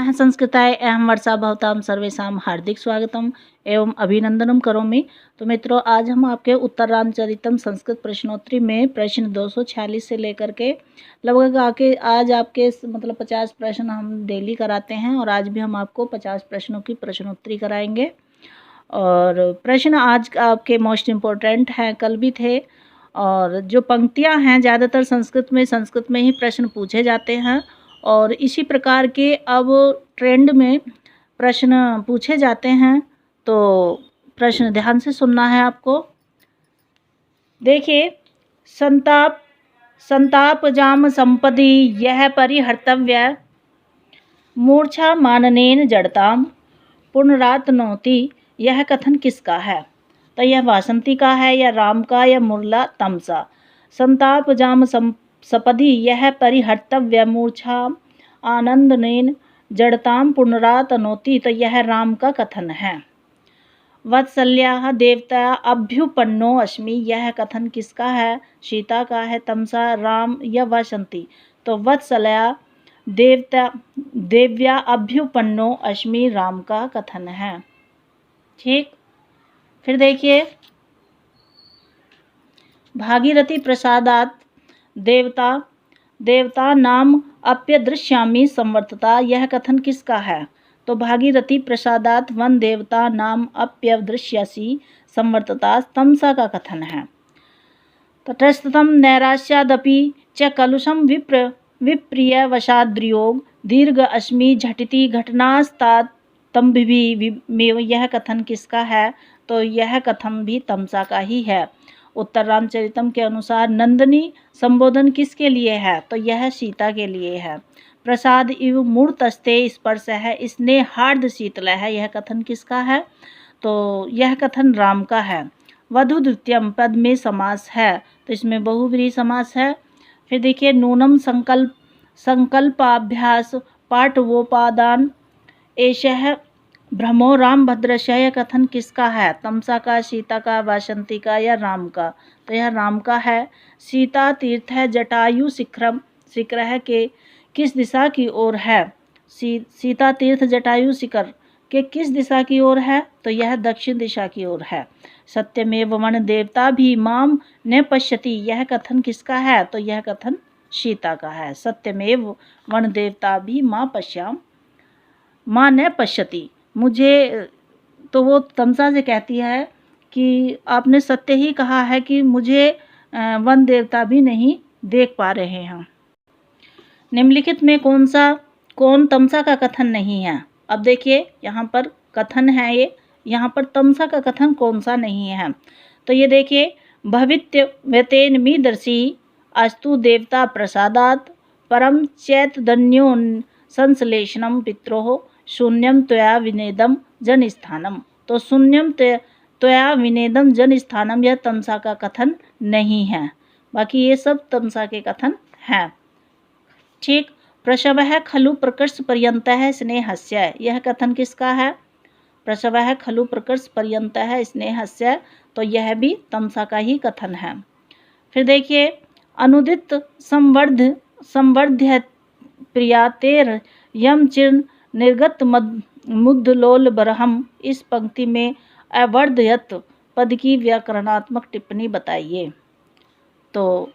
नमः संस्कृताय अहं वर्षा भवतां सर्वेषां हार्दिक स्वागतम एवं अभिनंदनम करोमि। तो मित्रों, आज हम आपके उत्तर रामचरितम संस्कृत प्रश्नोत्तरी में प्रश्न 246 से लेकर के लगभग आज आपके 50 प्रश्न हम डेली कराते हैं और आज भी हम आपको 50 प्रश्नों की प्रश्नोत्तरी कराएंगे। और प्रश्न आज आपके मोस्ट इम्पोर्टेंट हैं, कल भी थे। और जो पंक्तियां हैं ज़्यादातर संस्कृत में ही प्रश्न पूछे जाते हैं और इसी प्रकार के अब ट्रेंड में प्रश्न पूछे जाते हैं। तो प्रश्न ध्यान से सुनना है आपको। देखिए, संताप जाम संपदि यह परिहर्तव्य, मूर्छा माननेन जड़ताम पुनरातनोति, यह कथन किसका है? तो यह वासंती का है या राम का या मुरला तमसा। संताप जाम सपदि यह परिहर्तव्य, मूर्छा आनंदनेन जड़ताम पुनरातनोति, तो यह राम का कथन है। वत्सल्या देवता अभ्युपन्नो अस्मि, यह कथन किसका है? सीता का है, तमसा राम या वासंती। तो वत्सल्या देव्या अभ्युपन्नो अस्मि राम का कथन है। ठीक, फिर देखिए, भागीरथी प्रसादात देवता नाम अप्यदृश्यामि संवर्तता, यह कथन किसका है? तो भागीरथी प्रसादात वन देवता नाम अप्यदृश्यसि संवर्तता तमसा का कथन है। तटस्थतम नैराश्यादपि च कलुषम विप्रिय वशाद्रियोग दीर्घ अस्मि झटिति घटनास्तात तंभिमेव, यह कथन किसका है? तो यह कथन भी तमसा का ही है। उत्तर रामचरितम के अनुसार नंदिनी संबोधन किसके लिए है? तो यह सीता के लिए है। प्रसाद इव मूर्तस्ते स्पर्श है, इसने हार्द शीतल है, यह कथन किसका है? तो यह कथन राम का है। वधु द्वितीयम पद में समास है, तो इसमें बहुव्रीहि समास है। फिर देखिए, नूनम संकल्पाभ्यास पाठवोपादान एषः भ्रमो राम भद्रस्य, यह कथन किसका है? तमसा का, सीता का, वासंती का या राम का? तो यह राम का है। सीता तीर्थ है जटायु शिखर है के किस दिशा की ओर है? सीता तीर्थ जटायु शिखर के किस दिशा की ओर है? तो यह दक्षिण दिशा की ओर है। सत्यमेव वन देवता भी माम न पश्यति, यह कथन किसका है? तो यह कथन सीता का है। सत्यमेव वन देवता भी मां न पश्यति, मुझे, तो वो तमसा से कहती है कि आपने सत्य ही कहा है कि मुझे वन देवता भी नहीं देख पा रहे हैं। निम्नलिखित में कौन तमसा का कथन नहीं है? अब देखिए, यहाँ पर कथन है ये, यहाँ पर तमसा का कथन कौन सा नहीं है? तो ये देखिए, भवित्यव्यतेन मीदर्शी अस्तु देवता प्रसादात परम चैतन्यो संश्लेषणम पित्रोः शून्यम त्वया विनेदम जन स्थानम। तो शून्यम त्वया विनेदम जन स्थानम, यह तमसा का कथन नहीं है, बाकी ये सब तमसा के कथन हैं। ठीक, प्रसवः खलु प्रकर्ष पर्यन्तः स्नेहस्य, यह कथन किसका है? प्रसवः खलु प्रकर्ष पर्यन्तः स्नेहस्य, तो यह भी तमसा का ही कथन है। फिर देखिए, अनुदित संवर्ध्य प्रियातेर यम चिर निर्गत मुद्दलोल बरहम, इस पंक्ति में अवर्धयत पद की व्याकरणात्मक टिप्पणी बताइए। तो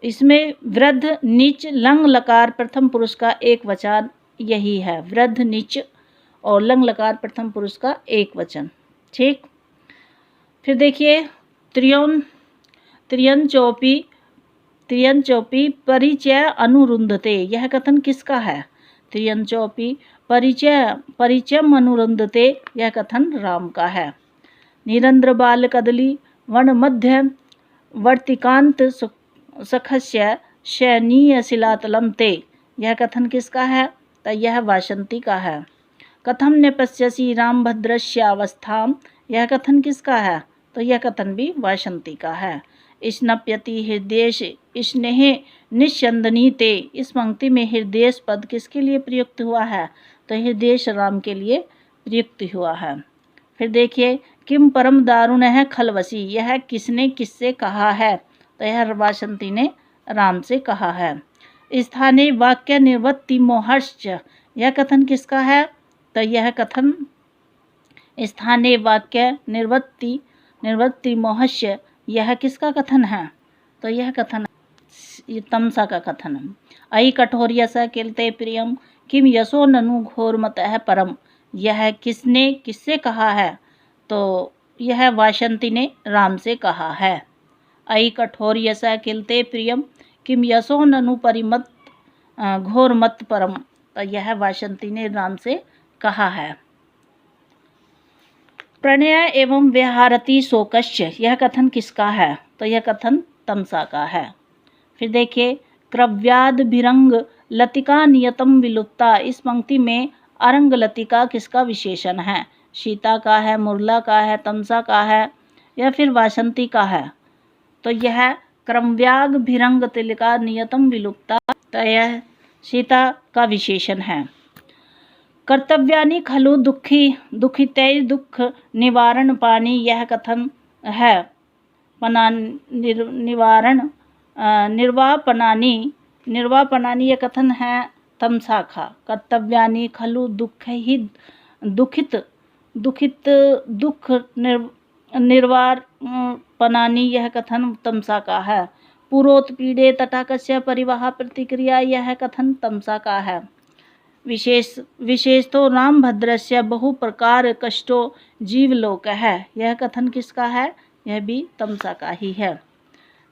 इसमें वृद्ध नीच लंग लकार प्रथम पुरुष का एक वचन यही है, वृद्ध नीच और लंग लकार प्रथम पुरुष का एक वचन। ठीक, फिर देखिए, त्रियंचोपी परिचय अनुरुंधते, यह कथन किसका है? त्रियंचोपी परिचयम अनुरुंधते, यह कथन राम का है। निरंद्र बाल कदली वन मध्य वर्तिकांत सखस्य शयनीय शिलातलम ते, यह कथन किसका है? तो यह वासंती का है। कथम न पश्यसि राम भद्रस्यावस्थाम, यह कथन किसका है? तो यह कथन भी वासंती का है। स्नप्यति हृदय स्नेह निस्यंदनी ते, इस पंक्ति में हृदय पद किसके लिए प्रयुक्त हुआ है? तो हृदय राम के लिए प्रयुक्त हुआ है। फिर देखिए, किम परम दारुण है खलवसी, यह किसने किससे कहा है? तो यह वासंती ने राम से कहा है। स्थानीय वाक्य निर्वत्ति मोहश्च, यह कथन किसका है? तो यह कथन स्थानीय वाक्य निर्वृत्ति मोहस्य, यह किसका कथन है? तो यह कथन तमसा का कथन है। अयि कठोर्यस किलते प्रियम किम यशो ननु घोरमतः परम, यह किससे कहा है? तो यह वासंती ने राम से कहा है। अयि कठोर्यस किलते प्रियम किम यशो ननु परिमत घोरमत परम, तो यह वासंती ने राम से कहा है। प्रणय एवं व्यहारती शोकस्य, यह कथन किसका है? तो यह कथन तमसा का है। फिर देखिए, क्रव्याद भिरंग लतिका नियतम विलुप्ता, इस पंक्ति में अरंग लतिका किसका विशेषण है? सीता का है, मुरला का है, तमसा का है या फिर वासंती का है? तो यह क्रव्याग भिरंग तिलिका नियतम विलुप्ता, तो यह सीता का विशेषण है। कर्तव्यानि खलु दुखितै दुख निवारण पानी, यह कथन है। निवारण निर्वापनानि, यह कथन है तमसा का। कर्तव्यानि खलु दुखित दुख निर्वापनानि, यह कथन तमसा का है। पुरोत्पीड़े तटाकस्य परिवाह प्रतिक्रिया, यह कथन तमसा का है। विशेष तो राम भद्रस्य बहु प्रकार कष्टो जीवलोक है, यह कथन किसका है? यह भी तमसा का ही है।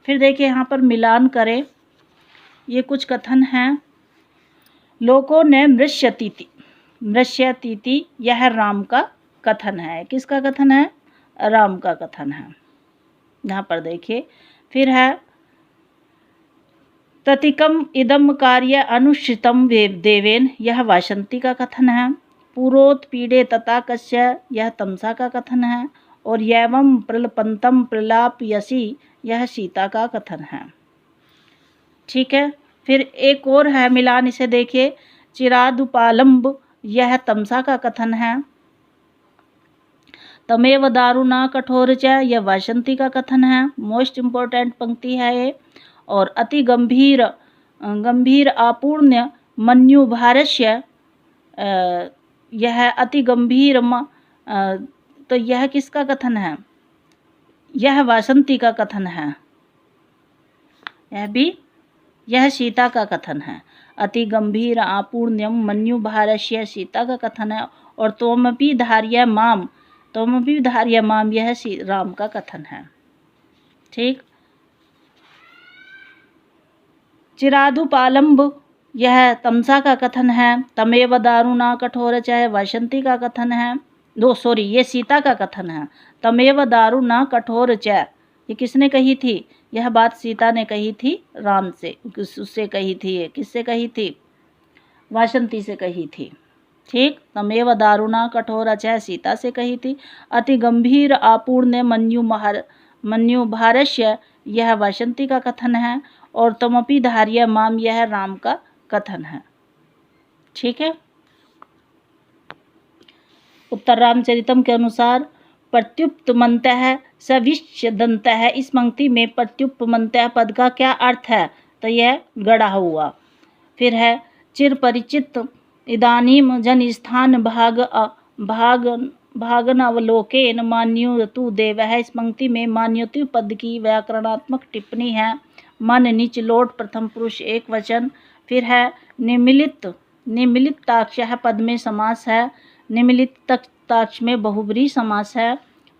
फिर देखिए यहाँ पर मिलान करें, ये कुछ कथन हैं। लोको ने मृष्यतीति, यह राम का कथन है। किसका कथन है? राम का कथन है। यहाँ पर देखिए, फिर है ततिकम इदम कार्य अनुश्रितम देवेन, यह वासंती का कथन है। पुरोत्पीड़े तताकस्य, यह तमसा का कथन है। और यवम प्रलपंतम प्रलापयसी, यह सीता का कथन है। ठीक है, फिर एक और है मिलान, इसे देखिए। चिरादुपालंब, यह तमसा का कथन है। तमेव दारुणा कठोर च, यह वासंती का कथन है। मोस्ट इम्पोर्टेंट पंक्ति है ये। और अति गंभीर आपूर्ण्य मन्यु भारस्य, यह अति गंभीर तो यह किसका कथन है? यह वासंती का कथन है। यह सीता का कथन है। अति गंभीर आपूर्ण्यम मन्यु भारस्य, सीता का कथन है। और त्वमपि धार्य माम, यह राम का कथन है। ठीक। चिरादुपालंब, यह तमसा का कथन है। तमेव दारुणा कठोर च, वासंती का कथन है। ये सीता का कथन है। तमेव दारुणा कठोर च, ये किसने कही थी? यह बात सीता ने कही थी राम से, उससे कही थी। ये किससे कही थी? वासंती से कही थी। ठीक। तमेव दारुणा कठोर च, सीता से कही थी। अति गंभीर आपूर्ण्य मन्यु भारस्य, यह वासंती का कथन है। और तमपि धार्य माम, यह राम का कथन है। ठीक है। उत्तर रामचरितम के अनुसार प्रत्युपमन्तः सविष्यदन्तः, इस पंक्ति में प्रत्युपमन्तः पद का क्या अर्थ है? तो यह गढ़ा हुआ। फिर है चिर परिचित इदानीम जन स्थान भागनवलोकेन मान्योतु देवः, इस पंक्ति में मान्योतु पद की व्याकरणात्मक टिप्पणी है। मन नीच लोट प्रथम पुरुष एक वचन। फिर है निमिलिताक्ष पद में समास है। निमिलिताक्ष में बहुब्री समास है।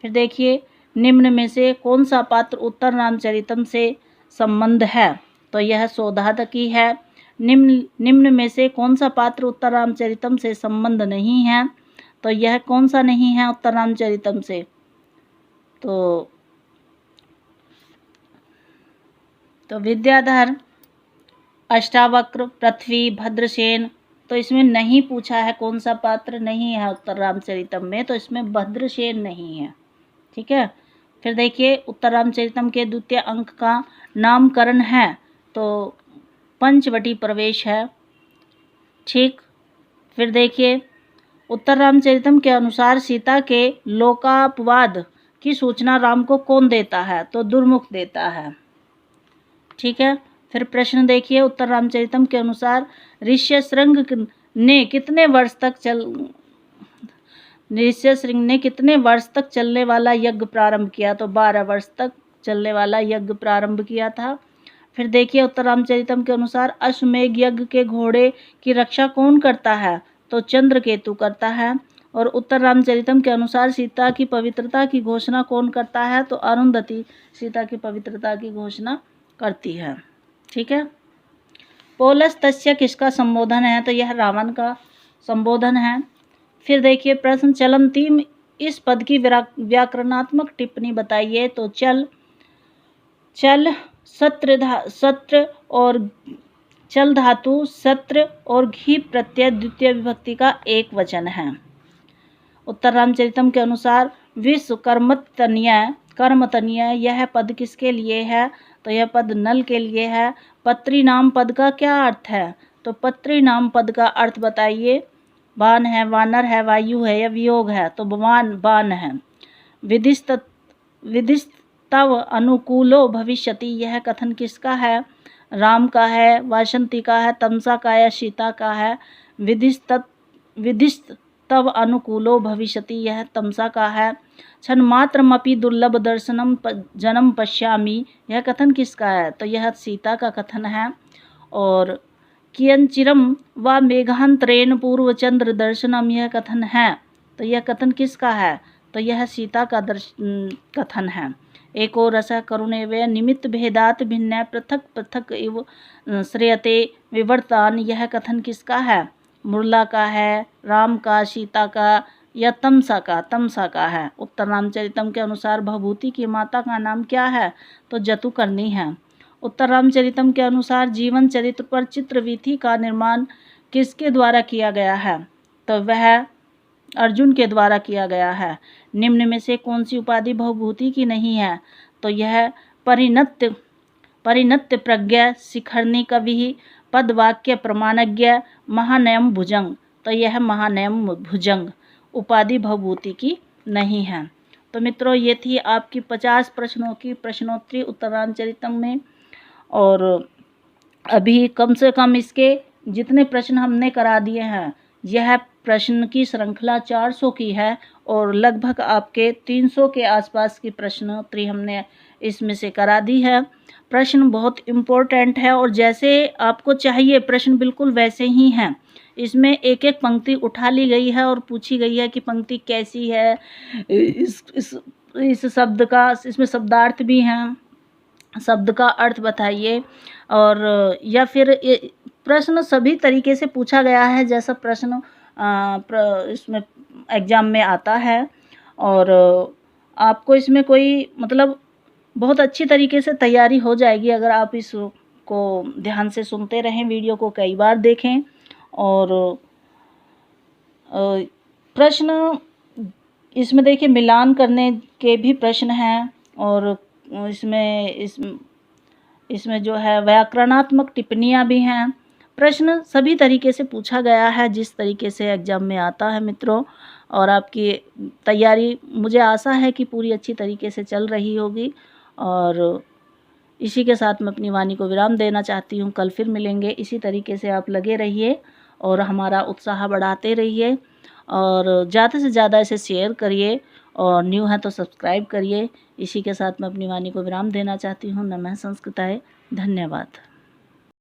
फिर देखिए, निम्न में से कौन सा पात्र उत्तर रामचरितम से संबंध है? तो यह सौधातकी है। निम्न में से कौन सा पात्र उत्तर रामचरितम से संबंध नहीं है? तो यह कौन सा नहीं है उत्तर रामचरितम से? तो विद्याधर, अष्टावक्र, पृथ्वी, भद्रसेन। तो इसमें नहीं पूछा है कौन सा पात्र नहीं है उत्तर रामचरितम में, तो इसमें भद्रसेन नहीं है। ठीक है। फिर देखिए, उत्तर रामचरितम के द्वितीय अंक का नामकरण है, तो पंचवटी प्रवेश है। ठीक। फिर देखिए, उत्तर रामचरितम के अनुसार सीता के लोकापवाद की सूचना राम को कौन देता है? तो दुर्मुख देता है। ठीक है। फिर प्रश्न देखिए, उत्तर रामचरितम के अनुसार ऋष्यशृंग ने कितने वर्ष तक ऋष्यशृंग ने कितने वर्ष तक चलने वाला यज्ञ प्रारंभ किया? तो 12 वर्ष तक चलने वाला यज्ञ प्रारंभ किया था। फिर देखिए उत्तर रामचरितम के अनुसार अश्वमेध यज्ञ के घोड़े की रक्षा कौन करता है? तो चंद्रकेतु करता है। और उत्तर रामचरितम के अनुसार सीता की पवित्रता की घोषणा कौन करता है? तो अरुंधति सीता की पवित्रता की घोषणा करती है। ठीक है। पोलस तस्य किसका संबोधन है? तो यह रावण का संबोधन है। फिर देखिए प्रश्न चलंतीम इस पद की व्याकरणात्मक टिप्पणी बताइए। तो चल सत्र और चल धातु सत्र और घी प्रत्यय द्वितीय विभक्ति का एक वचन है। उत्तर रामचरितम के अनुसार विश्व कर्मतन्य यह पद किसके लिए है? तो यह पद नल के लिए है। पत्री नाम पद का क्या अर्थ है? तो पत्री नाम पद का अर्थ बताइए। बाण है, वानर है, वायु है या वियोग है? तो बाण है। विदिस्तव अनुकूलो भविष्यति यह कथन किसका है? राम का है, वासंती का है, तमसा का या सीता का है? विदिस्तव अनुकूलो भविष्यति यह तमसा का है। क्षणमात्रमपि दुर्लभ दर्शनम जन्म पश्यामि यह कथन किसका है? तो यह सीता का कथन है। और कियंचिरम व मेघांतरेण पूर्व चंद्र दर्शनम यह कथन है। तो यह कथन किसका है? तो यह सीता का कथन है। एको रस करुणेव निमित्त भेदात भिन्न पृथक पृथक इव श्रेयते विवर्तान यह कथन किसका है? मुरला का है, राम का, सीता का या तमसा का है। उत्तर रामचरितम के अनुसार भभूति की माता का नाम क्या है? तो जतुकर्णी है। उत्तर रामचरितम के अनुसार जीवन चरित्र पर चित्रवीथी का निर्माण किसके द्वारा किया गया है? तो वह अर्जुन के द्वारा किया गया है। निम्न में से कौन सी उपाधि भवभूति की नहीं है? तो यह परिणत्य प्रज्ञा शिखरणी कवि पदवाक्य प्रमाणज्ञ महानयम भुजंग। तो यह महानयम भुजंग उपाधि भवभूति की नहीं है। तो मित्रों ये थी आपकी 50 प्रश्नों की प्रश्नोत्तरी उत्तर रामचरितम में। और अभी कम से कम इसके जितने प्रश्न हमने करा दिए हैं यह प्रश्न की श्रृंखला 400 की है और लगभग आपके 300 के आसपास की प्रश्नोत्तरी हमने इसमें से करा दी है। प्रश्न बहुत इम्पोर्टेंट है और जैसे आपको चाहिए प्रश्न बिल्कुल वैसे ही हैं। इसमें एक एक पंक्ति उठा ली गई है और पूछी गई है कि पंक्ति कैसी है, इस शब्द का इसमें शब्दार्थ भी हैं, शब्द का अर्थ बताइए। और या फिर प्रश्न सभी तरीके से पूछा गया है जैसा प्रश्न इसमें एग्ज़ाम में आता है। और आपको इसमें कोई मतलब बहुत अच्छी तरीके से तैयारी हो जाएगी अगर आप इसको ध्यान से सुनते रहें, वीडियो को कई बार देखें। और प्रश्न इसमें देखिए मिलान करने के भी प्रश्न हैं और इसमें जो है व्याकरणात्मक टिप्पणियाँ भी हैं। प्रश्न सभी तरीके से पूछा गया है जिस तरीके से एग्ज़ाम में आता है मित्रों। और आपकी तैयारी मुझे आशा है कि पूरी अच्छी तरीके से चल रही होगी। और इसी के साथ मैं अपनी वाणी को विराम देना चाहती हूँ। कल फिर मिलेंगे। इसी तरीके से आप लगे रहिए और हमारा उत्साह बढ़ाते रहिए और ज़्यादा से ज़्यादा इसे शेयर करिए और न्यू है तो सब्सक्राइब करिए। इसी के साथ मैं अपनी वाणी को विराम देना चाहती हूँ। नमः संस्कृताय। धन्यवाद।